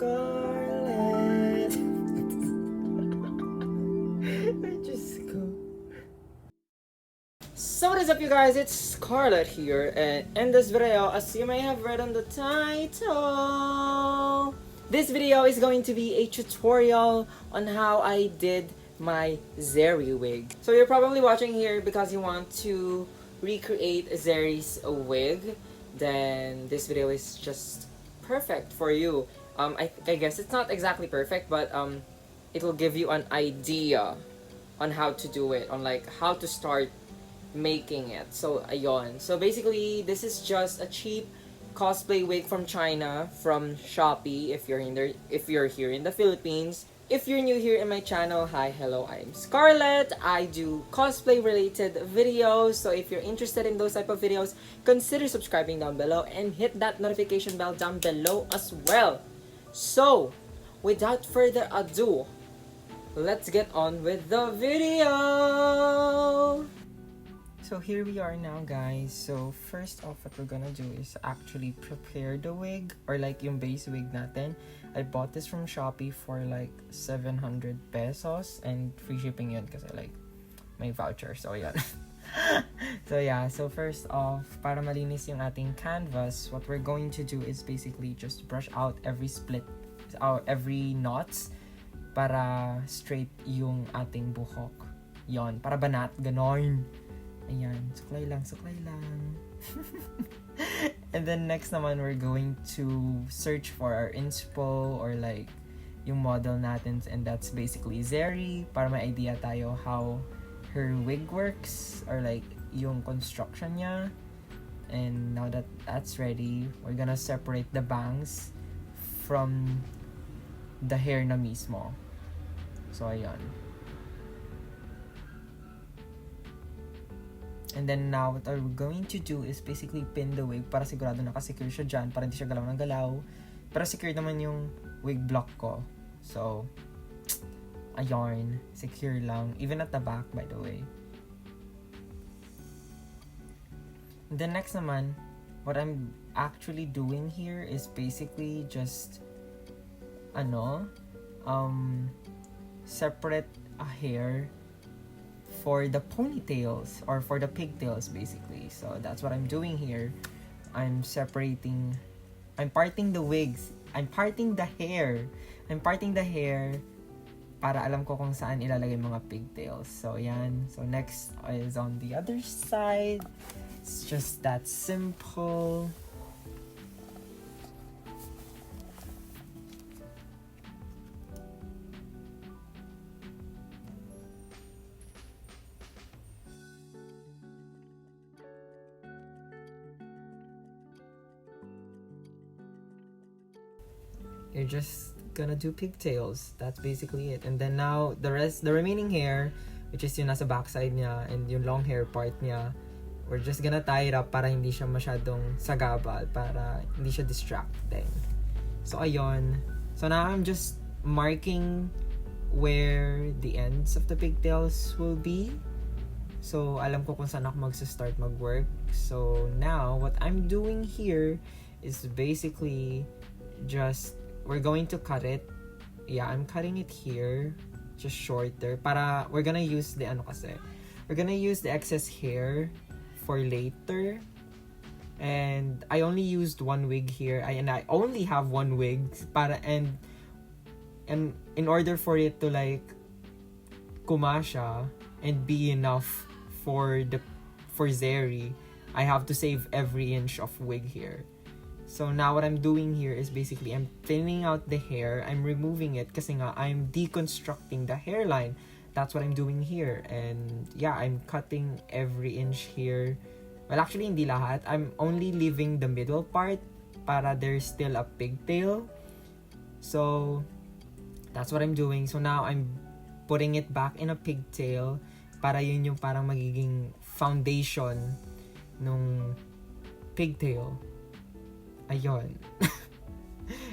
Scarlet. I just go. So what is up, you guys? It's Scarlet here, and in this video, as you may have read on the title, this video is going to be a tutorial on how I did my ZERI wig. So you're probably watching here because you want to recreate ZERI's wig. Then this video is just perfect for you. I guess it's not exactly perfect, but it will give you an idea on how to do it, on like how to start making it. So ayun. So basically, this is just a cheap cosplay wig from China, from Shopee. If you're here in the Philippines. If you're new here in my channel, hi, hello, I'm Scarlett. I do cosplay related videos. So if you're interested in those type of videos, consider subscribing down below and hit that notification bell down below as well. So without further ado, let's get on with the video. So here we are now, guys. So first off, what we're gonna do is actually prepare the wig, or like yung base wig natin. I bought this from Shopee for like 700 pesos and free shipping yun kasi like may voucher. So yan. So yeah, so first off, para malinis yung ating canvas, what we're going to do is basically just brush out every split, every knots para straight yung ating buhok. Yon, para banat, ganon. Ayan, suklay lang, suklay lang. And then next naman, we're going to search for our inspo or like yung model natin, and that's basically ZERI, para may idea tayo how her wig works or like yung construction niya. And now that that's ready, we're gonna separate the bangs from the hair na mismo. So ayan. And then now, what we're going to do is basically pin the wig para sigurado nakasecure siya dyan, para hindi siya galaw ng galaw. Pero secure naman yung wig block ko. So, ayun, secure lang. Even at the back, by the way. And then next naman, what I'm actually doing here is basically just, separate a hair for the ponytails or for the pigtails basically. So that's what I'm doing here. I'm parting the wigs. I'm parting the hair para alam ko kung saan ilalagay mga pigtails. So yan. So next is on the other side. It's just that simple. You're just gonna do pigtails. That's basically it. And then now, the remaining hair, which is yung nasa backside niya and yung long hair part niya, we're just gonna tie it up para hindi siya masyadong sagabal, para hindi siya distracting. So ayun. So now I'm just marking where the ends of the pigtails will be. So alam ko kung saan ako magsa-start mag-work. So now, what I'm doing here is basically just, we're going to cut it. Yeah, I'm cutting it here, just shorter. Para we're gonna use the we're gonna use the excess hair for later. And I only used one wig here. I only have one wig and in order for it to like kumasha and be enough for ZERI, I have to save every inch of wig here. So now what I'm doing here is basically I'm thinning out the hair. I'm removing it kasi nga I'm deconstructing the hairline. That's what I'm doing here. And yeah, I'm cutting every inch here. Well, actually hindi lahat. I'm only leaving the middle part para there's still a pigtail. So that's what I'm doing. So now I'm putting it back in a pigtail para yun yung parang magiging foundation nung pigtail. Ayun.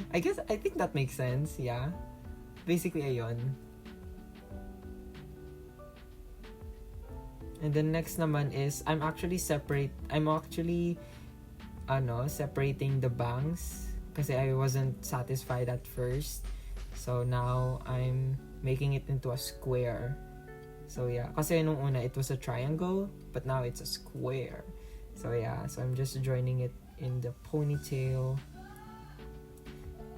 I think that makes sense, yeah. Basically, ayun. And then next naman is, I'm actually separating the bangs kasi I wasn't satisfied at first. So now I'm making it into a square. So yeah, kasi nung una it was a triangle, but now it's a square. So yeah, so I'm just joining it in the ponytail.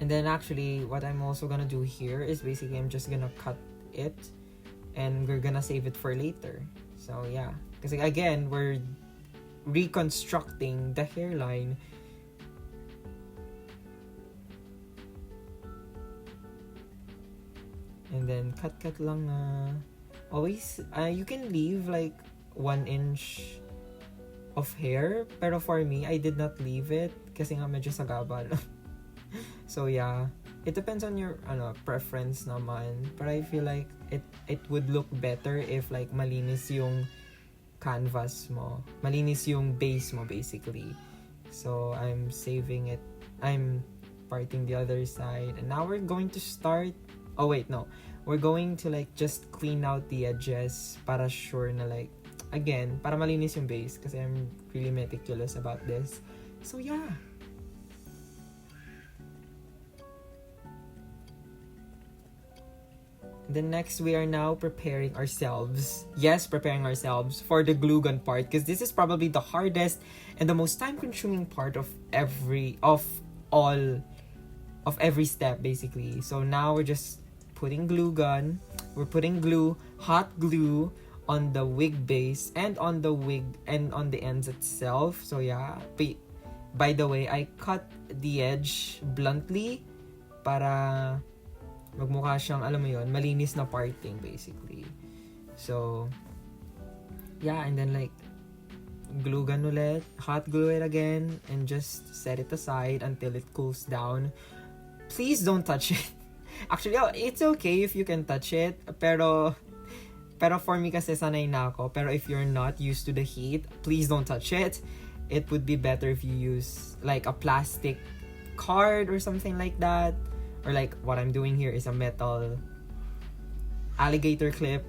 And then actually what I'm also gonna do here is basically I'm just gonna cut it and we're gonna save it for later. So yeah, because again we're reconstructing the hairline. And then cut lang na. Always you can leave like 1 inch of hair, pero for me I did not leave it kasi nga medyo sagabal. So yeah, it depends on your preference naman, but I feel like it would look better if like malinis yung canvas mo, malinis yung base mo basically. So I'm saving it, I'm parting the other side, and now we're going to start. Oh wait, no, we're going to like just clean out the edges para sure na like, again, para malinis yung base kasi I'm really meticulous about this. So yeah. Then next we are now preparing ourselves. Yes, preparing ourselves for the glue gun part, because this is probably the hardest and the most time consuming part of every step basically. So now we're just putting glue gun. We're putting glue, hot glue on the wig base and on the wig and on the ends itself. So yeah, by the way, I cut the edge bluntly para magmukha siyang, alam mo yun, malinis na parting basically. So yeah, and then like glue gun ulit, hot glue it again, and just set it aside until it cools down. Please don't touch it. Actually, it's okay if you can touch it, pero for me kasi sanay na ako. Pero if you're not used to the heat, please don't touch it. It would be better if you use like a plastic card or something like that. Or like what I'm doing here is a metal alligator clip.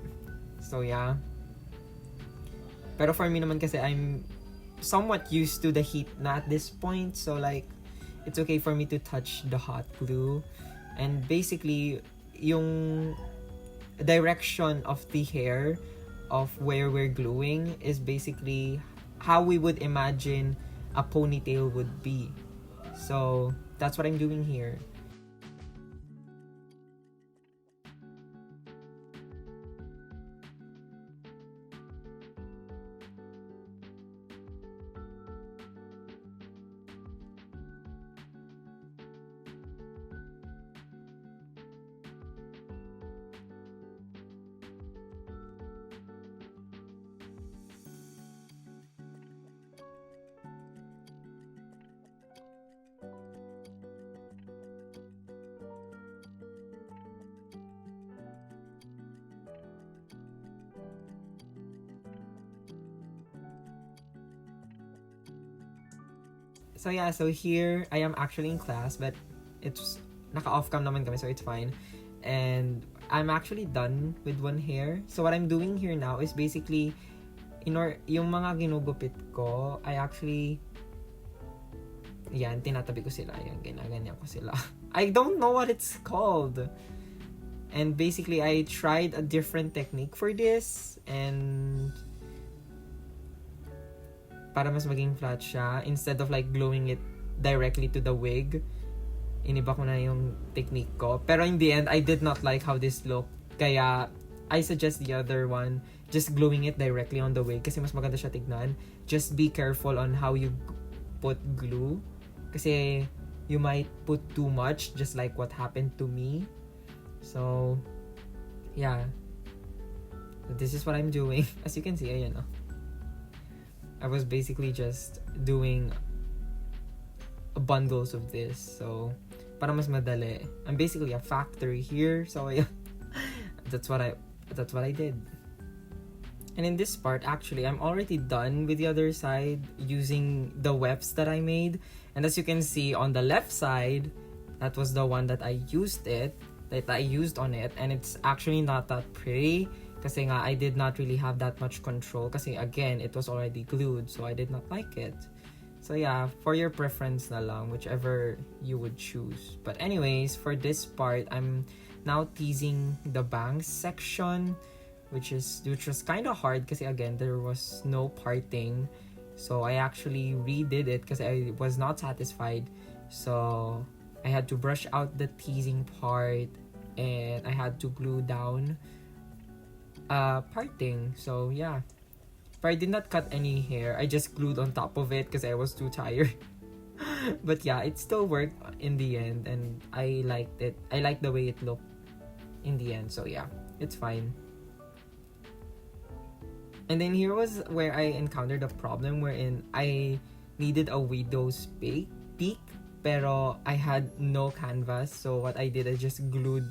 So yeah. Pero for me naman kasi I'm somewhat used to the heat na at this point. So like, it's okay for me to touch the hot glue. And basically, yung direction of the hair of where we're gluing is basically how we would imagine a ponytail would be. So that's what I'm doing here. So yeah, so here I am actually in class, but it's naka-off cam naman kami, so it's fine. And I'm actually done with one hair. So what I'm doing here now is basically yung mga ginugupit ko, I actually tinatabi ko sila, ginaganyan ko sila. I don't know what it's called. And basically I tried a different technique for this, and para mas maging flat siya, instead of like gluing it directly to the wig, iniba ko na yung technique ko. Pero in the end, I did not like how this looked. Kaya, I suggest the other one, just gluing it directly on the wig kasi mas maganda siya tignan. Just be careful on how you put glue kasi you might put too much, just like what happened to me. So, yeah. This is what I'm doing. As you can see, ayan o. I was basically just doing bundles of this, so para mas madali. I'm basically a factory here, so yeah, that's what I did. And in this part, actually, I'm already done with the other side using the wefts that I made. And as you can see on the left side, that was the one that I used on it, and it's actually not that pretty. Kasi nga, I did not really have that much control. Kasi again, it was already glued, so I did not like it. So yeah, for your preference na lang, whichever you would choose. But anyways, for this part, I'm now teasing the bangs section, which was kind of hard kasi again, there was no parting. So I actually redid it because I was not satisfied. So I had to brush out the teasing part and I had to glue down parting. So yeah. But I did not cut any hair. I just glued on top of it because I was too tired. But yeah, it still worked in the end and I liked it. I liked the way it looked in the end. So yeah, it's fine. And then here was where I encountered a problem wherein I needed a widow's peak, pero I had no canvas. So what I did, I just glued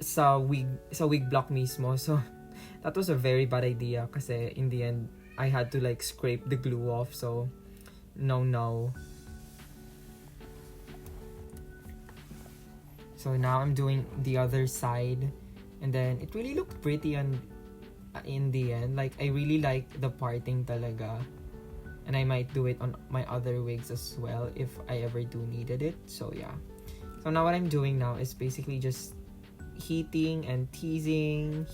sa wig block mismo. So that was a very bad idea kasi in the end, I had to like scrape the glue off. So no. So now I'm doing the other side. And then it really looked pretty in the end. Like I really like the parting talaga. And I might do it on my other wigs as well if I ever do needed it. So yeah. So now what I'm doing now is basically just heating and teasing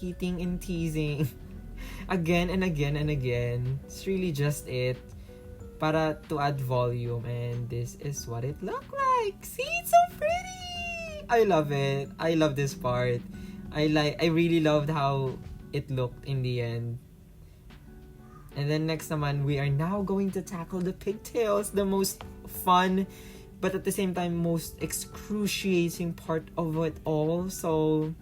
again and again and again. It's really just it para to add volume, and this is what it looked like. See, it's so pretty. I love it. I love this part. I really loved how it looked in the end. And then next naman, we are now going to tackle the pigtails, the most fun but at the same time most excruciating part of it all. So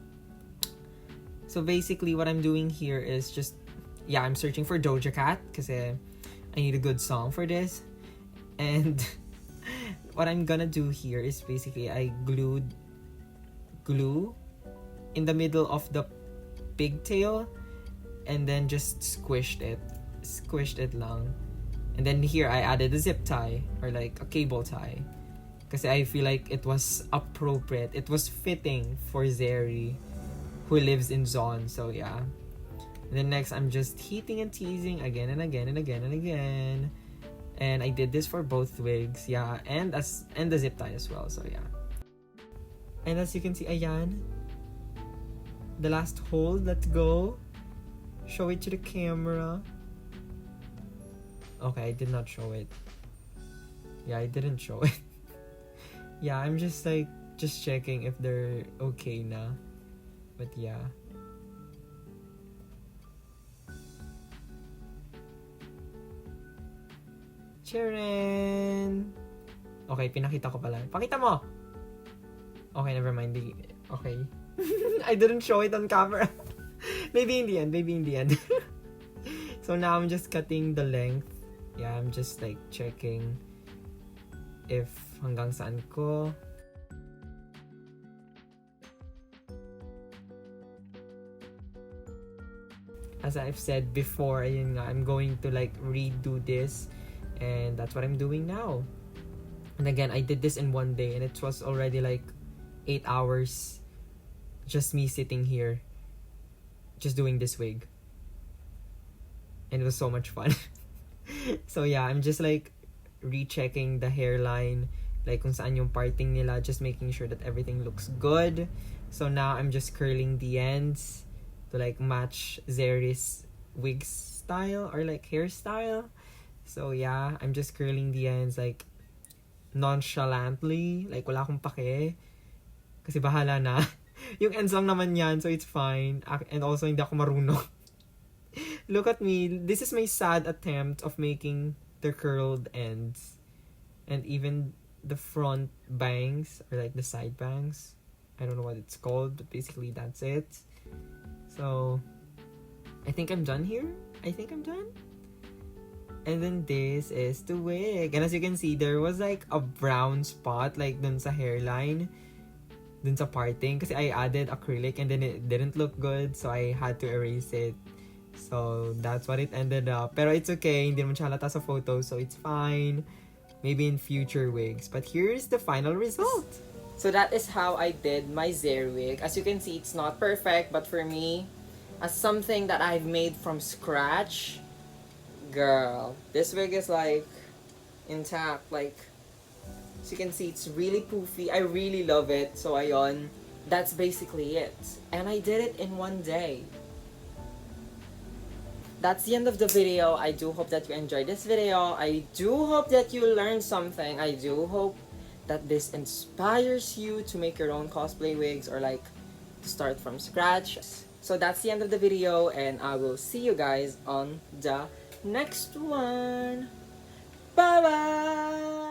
basically what I'm doing here is just, yeah, I'm searching for Doja Cat because I need a good song for this. And what I'm gonna do here is basically I glued glue in the middle of the pigtail and then just squished it lang. And then here I added a zip tie or like a cable tie because I feel like it was appropriate. It was fitting for ZERI, who lives in Zon. So yeah. And then next I'm just heating and teasing again and again and again and again. And I did this for both wigs, yeah, and the zip tie as well. So yeah. And as you can see, ayan, the last hold. Let's go. Show it to the camera. Okay, I did not show it. Yeah, I didn't show it. Yeah, I'm just checking if they're okay na. But yeah. Sharon! Okay, pinakita ko pala. Pakita mo! Okay, never mind. Okay. I didn't show it on camera. Maybe in the end. So now I'm just cutting the length. Yeah, I'm just like checking if hanggang saan ko. As I've said before, ayun nga, I'm going to like redo this. And that's what I'm doing now. And again, I did this in one day and it was already like 8 hours just me sitting here just doing this wig. And it was so much fun. So yeah, I'm just like rechecking the hairline, like kung saan yung parting nila, just making sure that everything looks good. So now I'm just curling the ends to like match ZERI's wig style or like hairstyle. So yeah, I'm just curling the ends like nonchalantly, like wala akong pake. Kasi bahala na. Yung ends lang naman yan, so it's fine. And also, hindi ako marunong. Look at me. This is my sad attempt of making the curled ends. And even the front bangs, or like the side bangs. I don't know what it's called, but basically that's it. So, I think I'm done here. And then this is the wig. And as you can see, there was like a brown spot like dun sa hairline, dun sa parting. Kasi I added acrylic and then it didn't look good. So I had to erase it. So that's what it ended up. Pero it's okay. Hindi naman siya halata sa photo. So it's fine. Maybe in future wigs. But here's the final result. So that is how I did my ZERI wig. As you can see, it's not perfect. But for me, as something that I've made from scratch, girl, this wig is like intact. Like, as you can see, it's really poofy. I really love it. So ayon, that's basically it. And I did it in one day. That's the end of the video. I do hope that you enjoyed this video. I do hope that you learned something. I do hope that this inspires you to make your own cosplay wigs or like to start from scratch. So that's the end of the video, and I will see you guys on the next one. Bye bye!